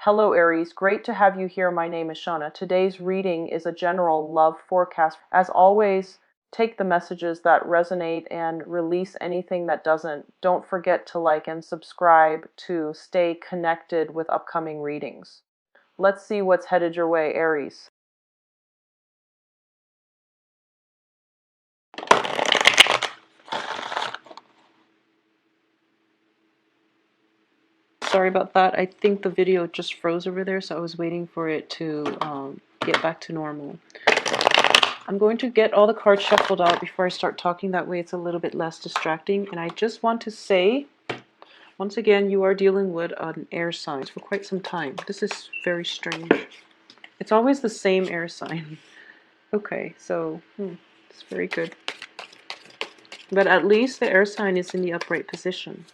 Hello Aries, great to have you here. My name is Shauna. Today's reading is a general love forecast. As always, take the messages that resonate and release anything that doesn't. Don't forget to like and subscribe to stay connected with upcoming readings. Let's see what's headed your way, Aries. Sorry about that. I think the video just froze over there, so I was waiting for it to get back to normal. I'm going to get all the cards shuffled out before I start talking. That way it's a little bit less distracting. And I just want to say, once again, you are dealing with an air sign for quite some time. This is very strange. It's always the same air sign. Okay, so it's very good. But at least the air sign is in the upright position.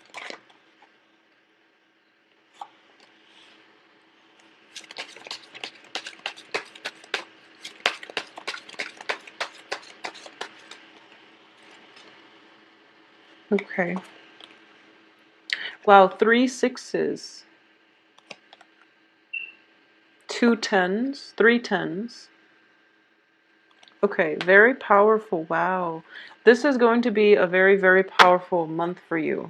Okay. Wow, 3 sixes, 2 tens, 3 tens. Okay, very powerful. Wow. This is going to be a very, very powerful month for you.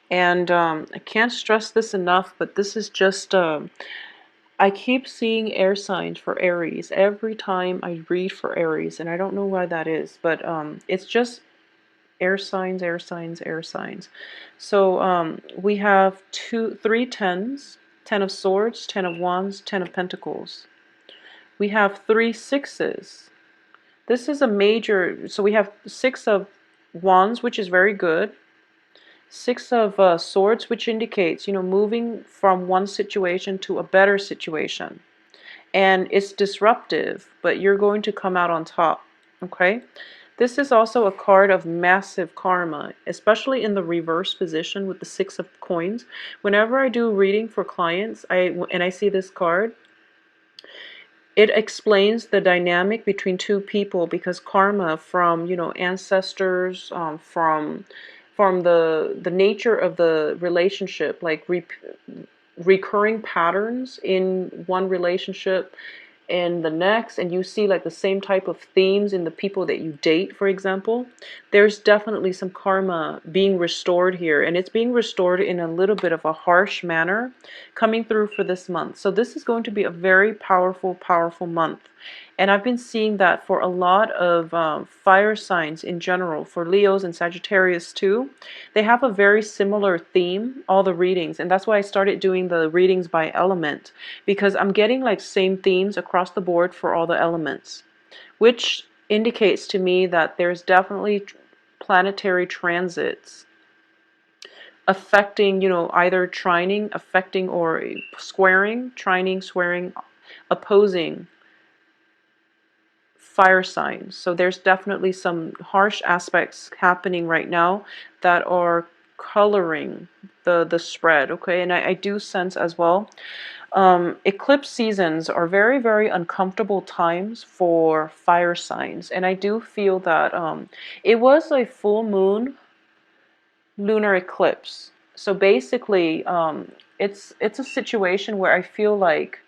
And I can't stress this enough, but this is just, I keep seeing air signs for Aries every time I read for Aries, and I don't know why that is, but it's just air signs, air signs, air signs. So we have 3 tens, 10 of swords, 10 of wands, 10 of pentacles. We have 3 sixes. This is a major, so we have 6 of wands, which is very good. 6 of swords, which indicates, moving from one situation to a better situation. And it's disruptive, but you're going to come out on top, okay? This is also a card of massive karma, especially in the reverse position with the 6 of coins. Whenever I do reading for clients, and I see this card, it explains the dynamic between two people, because karma from, ancestors, from the nature of the relationship, like recurring patterns in one relationship and the next, and you see like the same type of themes in the people that you date, for example. There's definitely some karma being restored here, and it's being restored in a little bit of a harsh manner coming through for this month. So this is going to be a very powerful, powerful month. And I've been seeing that for a lot of fire signs in general, for Leos and Sagittarius too. They have a very similar theme, all the readings. And that's why I started doing the readings by element, because I'm getting like same themes across the board for all the elements, which indicates to me that there's definitely planetary transits affecting, either trining, affecting, or squaring, trining, squaring, opposing fire signs. So there's definitely some harsh aspects happening right now that are coloring the spread, okay? And I do sense as well, eclipse seasons are very, very uncomfortable times for fire signs. And I do feel that it was a full moon lunar eclipse. So basically, it's a situation where I feel like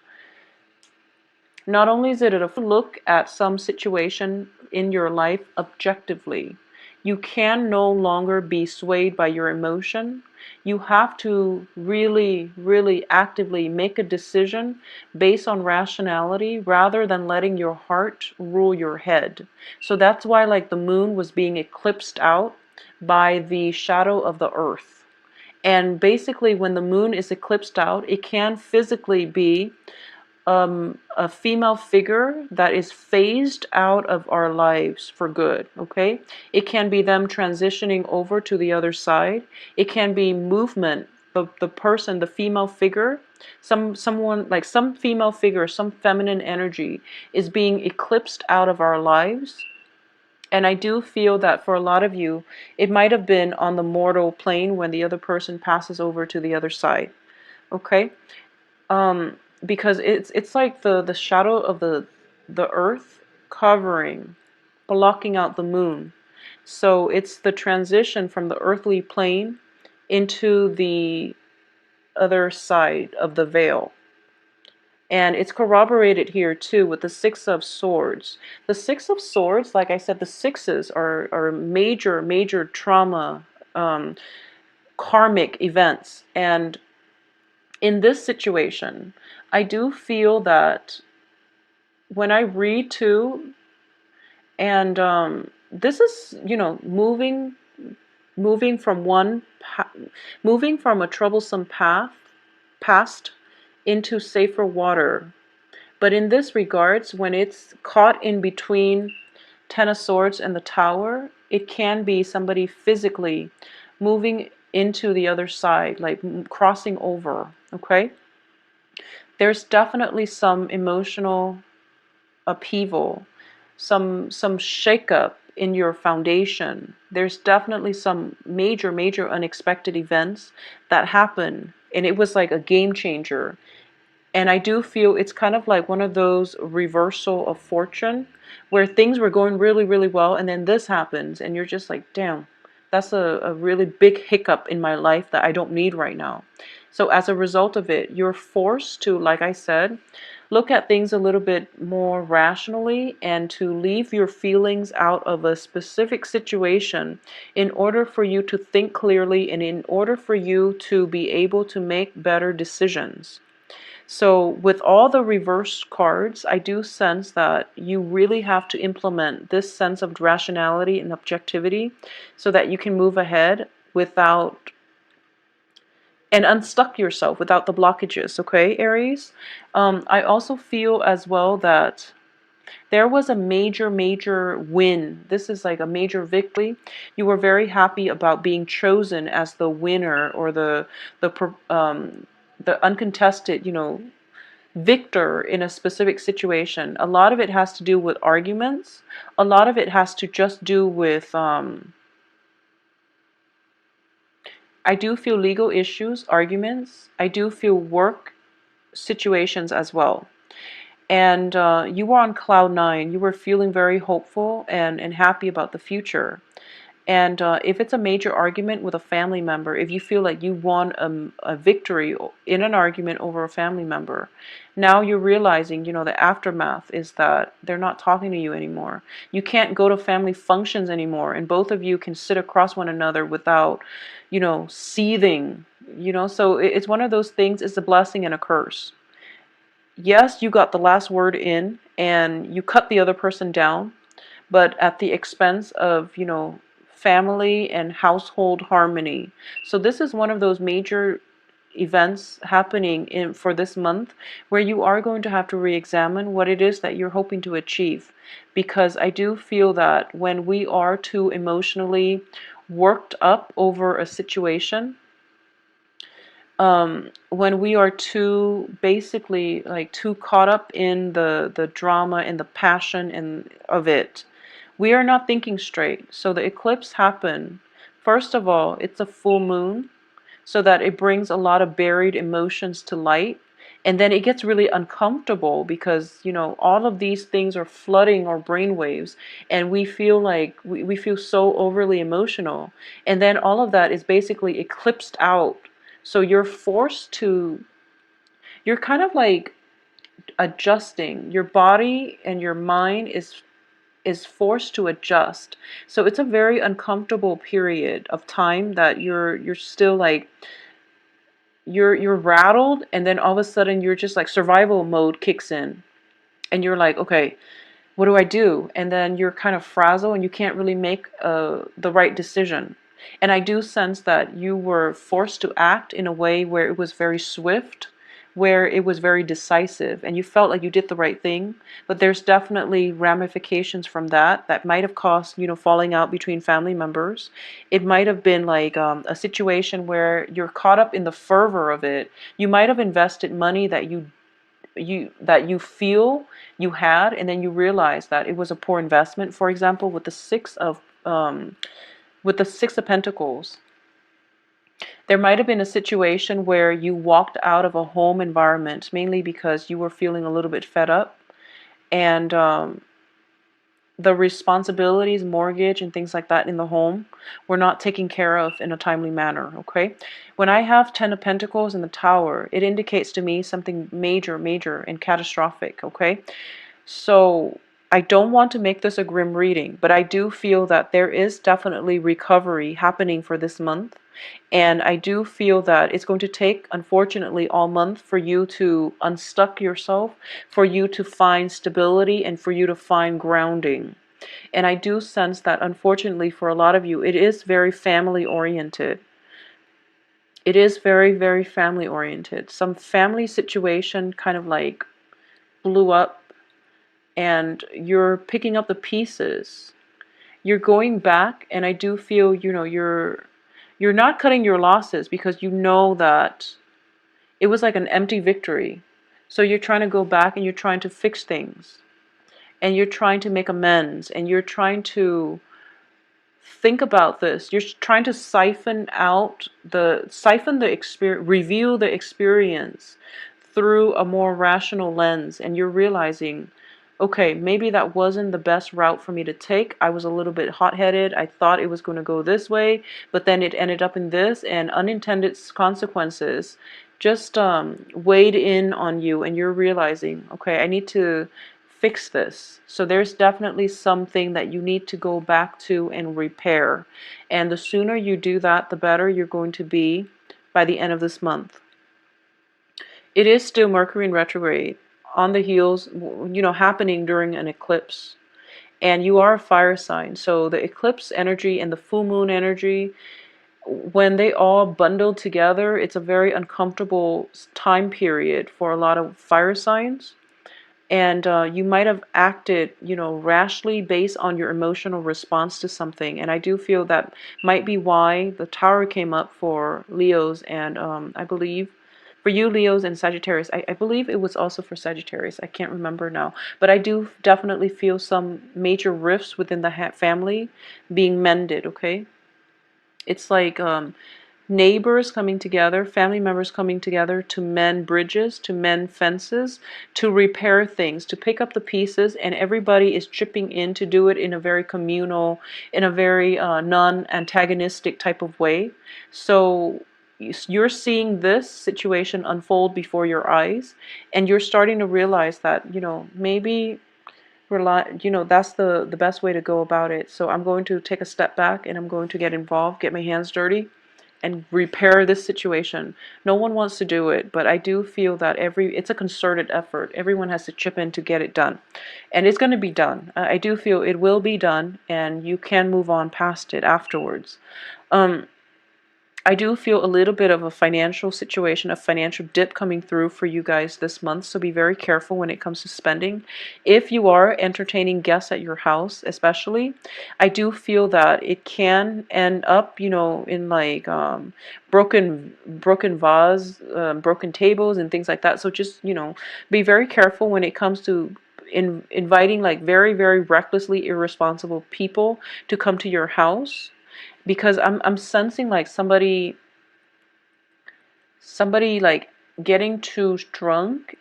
not only is it a look at some situation in your life objectively, you can no longer be swayed by your emotion. You have to really, really actively make a decision based on rationality rather than letting your heart rule your head. So that's why like the moon was being eclipsed out by the shadow of the earth. And basically when the moon is eclipsed out, it can physically be a female figure that is phased out of our lives for good, okay? It can be them transitioning over to the other side. It can be movement, the person, the female figure, someone like some female figure, some feminine energy is being eclipsed out of our lives. And I do feel that for a lot of you, it might have been on the mortal plane when the other person passes over to the other side, okay? Because it's like the shadow of the earth covering, blocking out the moon. So it's the transition from the earthly plane into the other side of the veil. And it's corroborated here too with the Six of Swords. The Six of Swords, like I said, the sixes are major, major trauma, um, karmic events. And in this situation, I do feel that when I read too, and this is, moving from moving from a troublesome past into safer water. But in this regards, when it's caught in between Ten of Swords and the Tower, it can be somebody physically moving into the other side, like crossing over, okay? There's definitely some emotional upheaval, some shakeup in your foundation. There's definitely some major, major unexpected events that happen, and it was like a game changer. And I do feel it's kind of like one of those reversal of fortune where things were going really, really well, and then this happens, and you're just like, damn, that's a really big hiccup in my life that I don't need right now. So as a result of it, you're forced to, like I said, look at things a little bit more rationally and to leave your feelings out of a specific situation in order for you to think clearly and in order for you to be able to make better decisions. So with all the reverse cards, I do sense that you really have to implement this sense of rationality and objectivity so that you can move ahead without and unstuck yourself without the blockages, okay, Aries? I also feel as well that there was a major, major win. This is like a major victory. You were very happy about being chosen as the winner or the uncontested, victor in a specific situation. A lot of it has to do with arguments. A lot of it has to just do with, I do feel legal issues, arguments. I do feel work situations as well. And you were on cloud nine. You were feeling very hopeful and happy about the future. And if it's a major argument with a family member, if you feel like you won a victory in an argument over a family member, now you're realizing, the aftermath is that they're not talking to you anymore. You can't go to family functions anymore, and both of you can sit across one another without, seething, So it's one of those things, it's a blessing and a curse. Yes, you got the last word in, and you cut the other person down, but at the expense of, family and household harmony. So this is one of those major events happening for this month where you are going to have to re-examine what it is that you're hoping to achieve. Because I do feel that when we are too emotionally worked up over a situation, when we are too basically like too caught up in the drama and the passion and of it, we are not thinking straight. So the eclipse happened. First of all, it's a full moon, so that it brings a lot of buried emotions to light. And then it gets really uncomfortable because, all of these things are flooding our brainwaves, and we feel like we feel so overly emotional. And then all of that is basically eclipsed out. So you're kind of like adjusting. Your body and your mind is forced to adjust. So it's a very uncomfortable period of time that you're still like you're rattled, and then all of a sudden you're just like survival mode kicks in, and you're like, okay, what do I do? And then you're kind of frazzled and you can't really make the right decision. And I do sense that you were forced to act in a way where it was very swift, where it was very decisive, and you felt like you did the right thing. But there's definitely ramifications from that might have caused, falling out between family members. It might have been like a situation where you're caught up in the fervor of it. You might have invested money that you feel you had, and then you realize that it was a poor investment. For example, with the Six of Pentacles, there might have been a situation where you walked out of a home environment mainly because you were feeling a little bit fed up, and the responsibilities, mortgage, and things like that in the home were not taken care of in a timely manner, okay? When I have 10 of Pentacles in the Tower, it indicates to me something major, major, and catastrophic, okay? So I don't want to make this a grim reading, but I do feel that there is definitely recovery happening for this month. And I do feel that it's going to take, unfortunately, all month for you to unstuck yourself, for you to find stability, and for you to find grounding. And I do sense that, unfortunately, for a lot of you, it is very family oriented. It is very, very family oriented. Some family situation kind of like blew up, and you're picking up the pieces. You're going back, and I do feel, you're not cutting your losses, because you know that it was like an empty victory. So you're trying to go back and you're trying to fix things, and you're trying to make amends, and you're trying to think about this. You're trying to siphon the experience, review the experience through a more rational lens, and you're realizing, okay, maybe that wasn't the best route for me to take. I was a little bit hot-headed. I thought it was going to go this way, but then it ended up in this, and unintended consequences just weighed in on you, and you're realizing, okay, I need to fix this. So there's definitely something that you need to go back to and repair. And the sooner you do that, the better you're going to be by the end of this month. It is still Mercury in retrograde on the heels, happening during an eclipse. And you are a fire sign. So the eclipse energy and the full moon energy, when they all bundle together, it's a very uncomfortable time period for a lot of fire signs. And you might have acted, rashly based on your emotional response to something. And I do feel that might be why the Tower came up for Leos, and I believe for you, Leos and Sagittarius. I believe it was also for Sagittarius. I can't remember now. But I do definitely feel some major rifts within the family being mended, okay? It's like neighbors coming together, family members coming together to mend bridges, to mend fences, to repair things, to pick up the pieces, and everybody is chipping in to do it in a very communal, in a very non-antagonistic type of way. So you're seeing this situation unfold before your eyes, and you're starting to realize that, maybe that's the best way to go about it. So I'm going to take a step back, and I'm going to get involved, get my hands dirty, and repair this situation. No one wants to do it, but I do feel that it's a concerted effort. Everyone has to chip in to get it done. And it's going to be done. I do feel it will be done, and you can move on past it afterwards. I do feel a little bit of a financial situation, a financial dip coming through for you guys this month, so be very careful when it comes to spending. If you are entertaining guests at your house, especially, I do feel that it can end up, in like broken vase, broken tables, and things like that. So just, be very careful when it comes to inviting like very, very recklessly irresponsible people to come to your house, because I'm sensing like somebody like getting too drunk,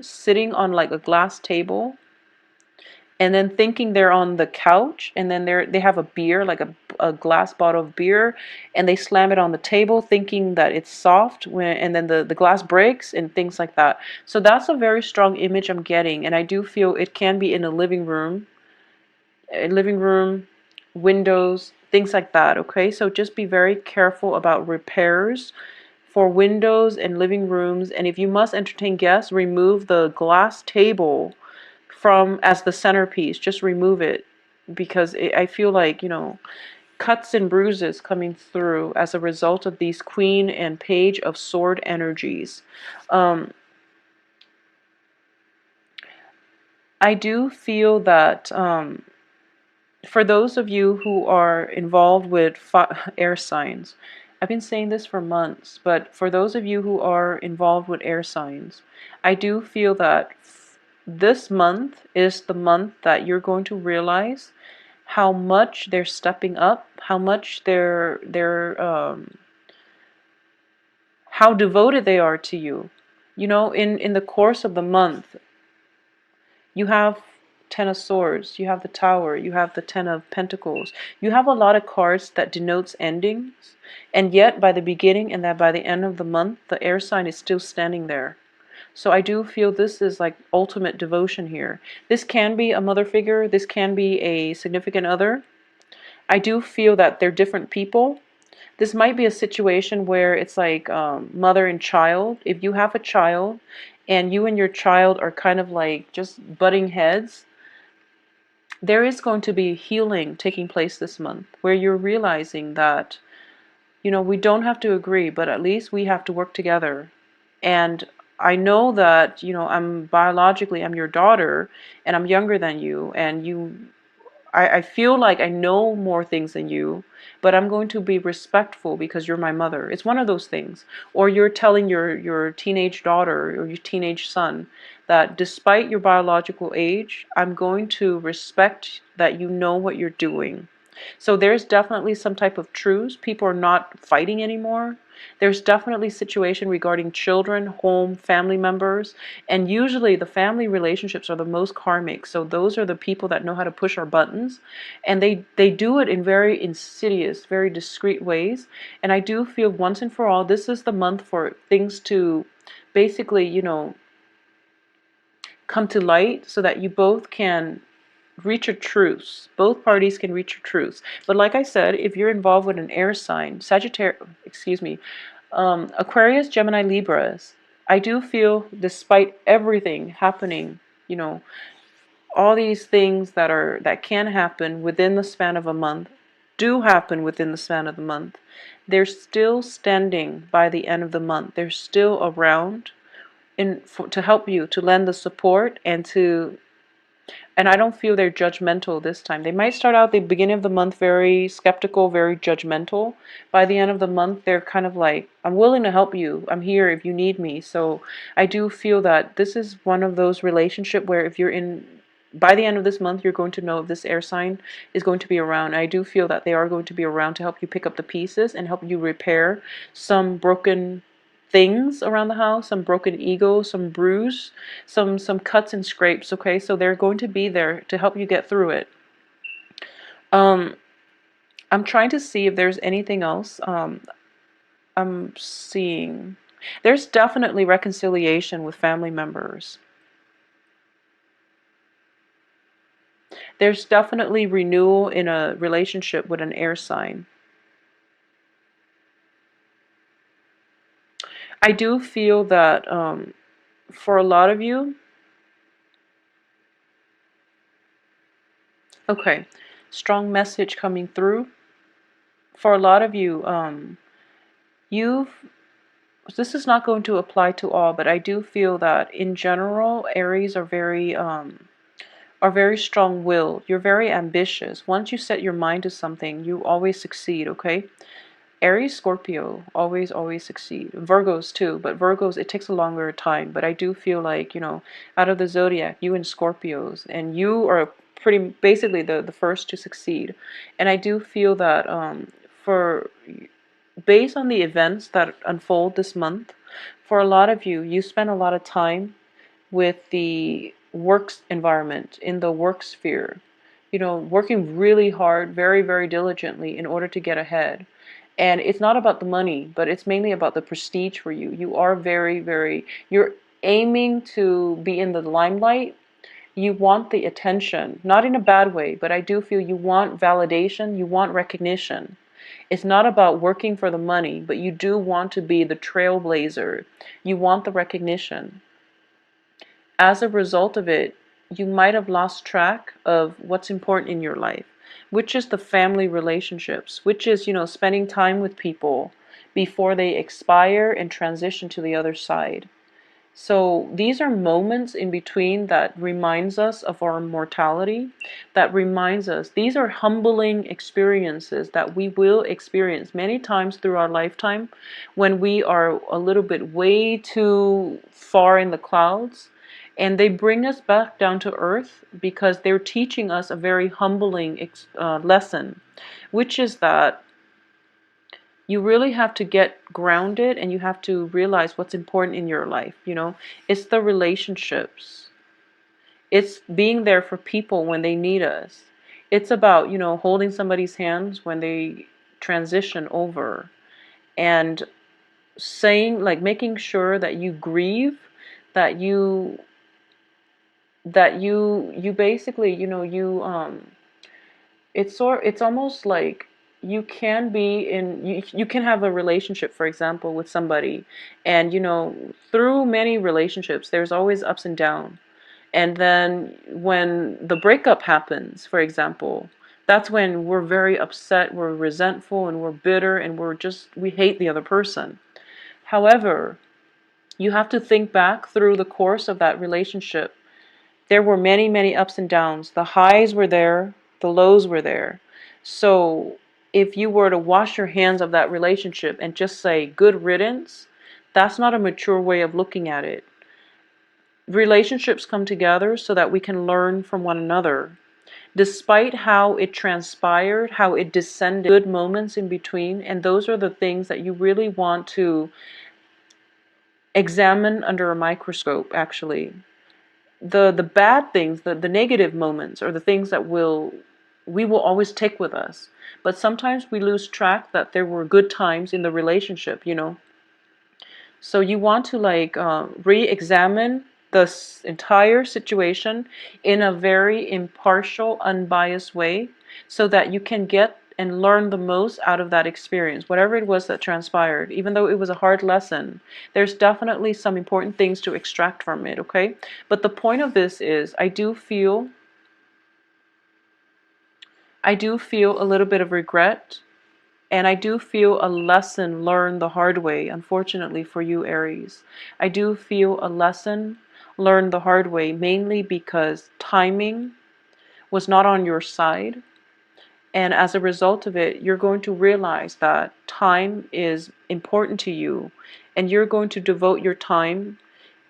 sitting on like a glass table, and then thinking they're on the couch, and then they have a beer, like a glass bottle of beer, and they slam it on the table thinking that it's soft, and then the glass breaks and things like that. So that's a very strong image I'm getting, and I do feel it can be in a living room, windows, things like that, okay? So just be very careful about repairs for windows and living rooms. And if you must entertain guests, remove the glass table from as the centerpiece. Just remove it, because I feel like, cuts and bruises coming through as a result of these Queen and Page of Sword energies. I do feel that for those of you who are involved with air signs, I've been saying this for months, but for those of you who are involved with air signs, I do feel that this month is the month that you're going to realize how much they're stepping up, how much how devoted they are to you. In the course of the month, you have Ten of Swords, you have the Tower, you have the Ten of Pentacles. You have a lot of cards that denotes endings, and yet by the beginning and that by the end of the month, the air sign is still standing there. So I do feel this is like ultimate devotion here. This can be a mother figure, this can be a significant other. I do feel that they're different people. This might be a situation where it's like mother and child. If you have a child and you and your child are kind of like just butting heads, there is going to be healing taking place this month where you're realizing that, we don't have to agree, but at least we have to work together. And I know that, I'm your daughter and I'm younger than you, and I feel like I know more things than you, but I'm going to be respectful because you're my mother. It's one of those things. Or you're telling your teenage daughter or your teenage son that despite your biological age, I'm going to respect that you know what you're doing. So there's definitely some type of truce. People are not fighting anymore. There's definitely situation regarding children, home, family members, and usually the family relationships are the most karmic. So those are the people that know how to push our buttons, and they do it in very insidious, very discreet ways. And I do feel once and for all, this is the month for things to basically, come to light so that you both can reach a truce. Both parties can reach a truce. But like I said, if you're involved with an air sign, Aquarius, Gemini, Libras, I do feel despite everything happening, you know, all these things that can happen within the span of a month do happen within the span of the month. They're still standing by the end of the month. They're still around to help you, to lend the support, and I don't feel they're judgmental this time. They might start out the beginning of the month very skeptical, very judgmental. By the end of the month, they're kind of like, I'm willing to help you. I'm here if you need me. So I do feel that this is one of those relationships where if you're in, by the end of this month, you're going to know if this air sign is going to be around. I do feel that they are going to be around to help you pick up the pieces and help you repair some broken things around the house, some broken ego, some bruise, some cuts and scrapes. Okay, so they're going to be there to help you get through it. um I'm trying to see if there's anything else. I'm seeing there's definitely reconciliation with family members. There's definitely renewal in a relationship with an air sign. I do feel that for a lot of you, okay, strong message coming through. For a lot of you, you've this is not going to apply to all, but I do feel that in general, Aries are very strong-willed. You're very ambitious. Once you set your mind to something, you always succeed, okay? Aries, Scorpio, always, always succeed. Virgos too, but Virgos, it takes a longer time. But I do feel like, out of the zodiac, you and Scorpios, and you are pretty basically the first to succeed. And I do feel that for based on the events that unfold this month, for a lot of you, you spend a lot of time with the works environment, in the work sphere, working really hard, very, very diligently in order to get ahead. And it's not about the money, but it's mainly about the prestige for you. You are very, very, you're aiming to be in the limelight. You want the attention, not in a bad way, but I do feel you want validation, you want recognition. It's not about working for the money, but you do want to be the trailblazer. You want the recognition. As a result of it, you might have lost track of what's important in your life, which is the family relationships, which is, spending time with people before they expire and transition to the other side. So these are moments in between that reminds us of our mortality, that reminds us, these are humbling experiences that we will experience many times through our lifetime when we are a little bit way too far in the clouds. And they bring us back down to earth because they're teaching us a very humbling lesson, which is that you really have to get grounded and you have to realize what's important in your life. It's the relationships. It's being there for people when they need us. It's about, holding somebody's hands when they transition over, and saying, like, making sure that you grieve, that you basically, it's almost like you can be in you can have a relationship, for example, with somebody, and through many relationships there's always ups and downs. And then when the breakup happens, for example, that's when we're very upset, we're resentful, and we're bitter, and we hate the other person. However, you have to think back through the course of that relationship. There were many, many ups and downs. The highs were there, the lows were there. So if you were to wash your hands of that relationship and just say good riddance, that's not a mature way of looking at it. Relationships come together so that we can learn from one another. Despite how it transpired, how it descended, good moments in between, and those are the things that you really want to examine under a microscope, actually. The bad things, the negative moments, are the things that we will always take with us. But sometimes we lose track that there were good times in the relationship. So you want to, like, re-examine the entire situation in a very impartial, unbiased way, so that you can get and learn the most out of that experience, whatever it was that transpired. Even though it was a hard lesson, there's definitely some important things to extract from it, okay? But the point of this is, I do feel a little bit of regret, and I do feel a lesson learned the hard way, unfortunately for you, Aries. I do feel a lesson learned the hard way, mainly because timing was not on your side. And as a result of it, you're going to realize that time is important to you, and you're going to devote your time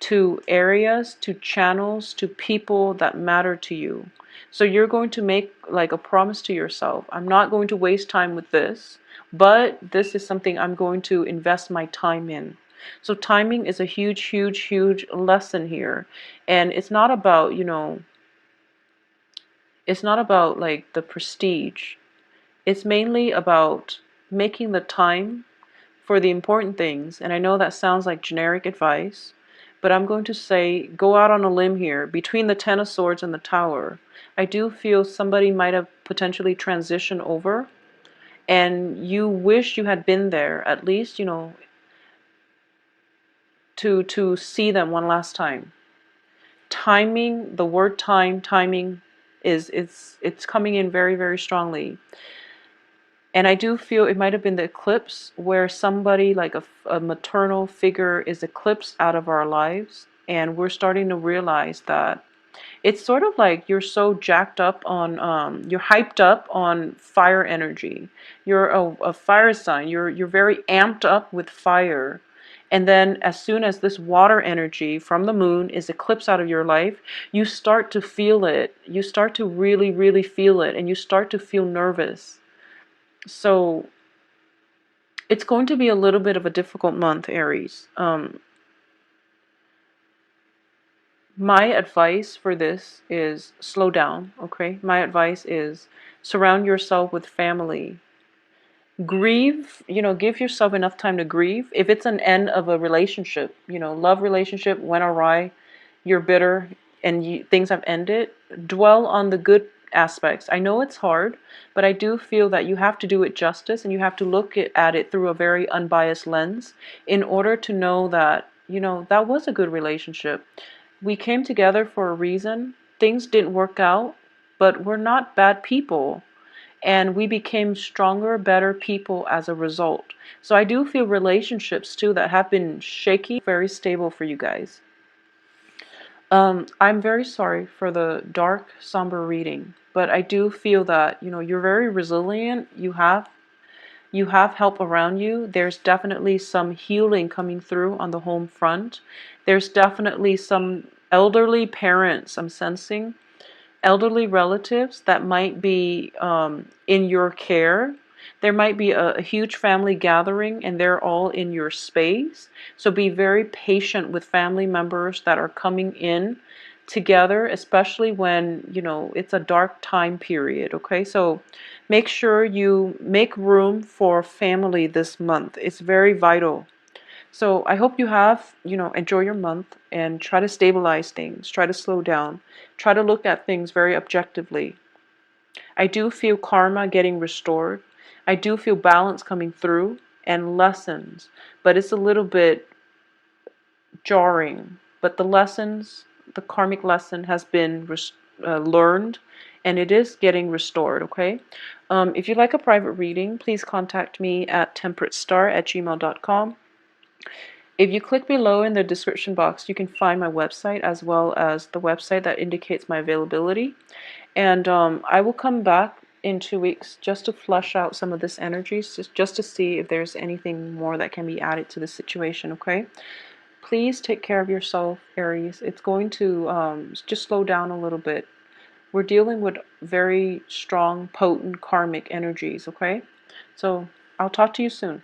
to areas, to channels, to people that matter to you. So you're going to make, like, a promise to yourself. I'm not going to waste time with this, but this is something I'm going to invest my time in. So timing is a huge, huge, huge lesson here. And it's not about, like, the prestige. It's mainly about making the time for the important things. And I know that sounds like generic advice, but I'm going to say, go out on a limb here. Between the Ten of Swords and the Tower, I do feel somebody might have potentially transitioned over, and you wish you had been there, at least, to see them one last time. Timing, the word timing it's coming in very, very strongly. And I do feel it might have been the eclipse, where somebody, like a maternal figure, is eclipsed out of our lives. And we're starting to realize that it's sort of like you're so jacked up on, you're hyped up on fire energy. You're a fire sign. You're very amped up with fire. And then as soon as this water energy from the moon is eclipsed out of your life, you start to feel it. You start to really, really feel it. And you start to feel nervous. So it's going to be a little bit of a difficult month, Aries. My advice for this is slow down, okay? My advice is surround yourself with family. Grieve, give yourself enough time to grieve. If it's an end of a relationship, love relationship went awry, you're bitter, and things have ended, dwell on the good aspects. I know it's hard, but I do feel that you have to do it justice, and you have to look at it through a very unbiased lens in order to know that, that was a good relationship. We came together for a reason. Things didn't work out, but we're not bad people. And we became stronger, better people as a result. So I do feel relationships too that have been shaky, very stable for you guys. I'm very sorry for the dark, somber reading, but I do feel that, you're very resilient. You have help around you. There's definitely some healing coming through on the home front. There's definitely some elderly parents, I'm sensing, elderly relatives that might be in your care. There might be a huge family gathering and they're all in your space. So be very patient with family members that are coming in together, especially when, you know, it's a dark time period, okay? So make sure you make room for family this month. It's very vital. So I hope you have, you know, enjoy your month and try to stabilize things, try to slow down, try to look at things very objectively. I do feel karma getting restored. I do feel balance coming through and lessons, but it's a little bit jarring. But the lessons, the karmic lesson has been learned and it is getting restored, okay? If you'd like a private reading, please contact me at temperatestar@gmail.com. If you click below in the description box, you can find my website as well as the website that indicates my availability. And I will come back in 2 weeks just to flush out some of this energy, just to see if there's anything more that can be added to the situation, okay? Please take care of yourself, Aries. It's going to just slow down a little bit. We're dealing with very strong, potent karmic energies, okay? So I'll talk to you soon.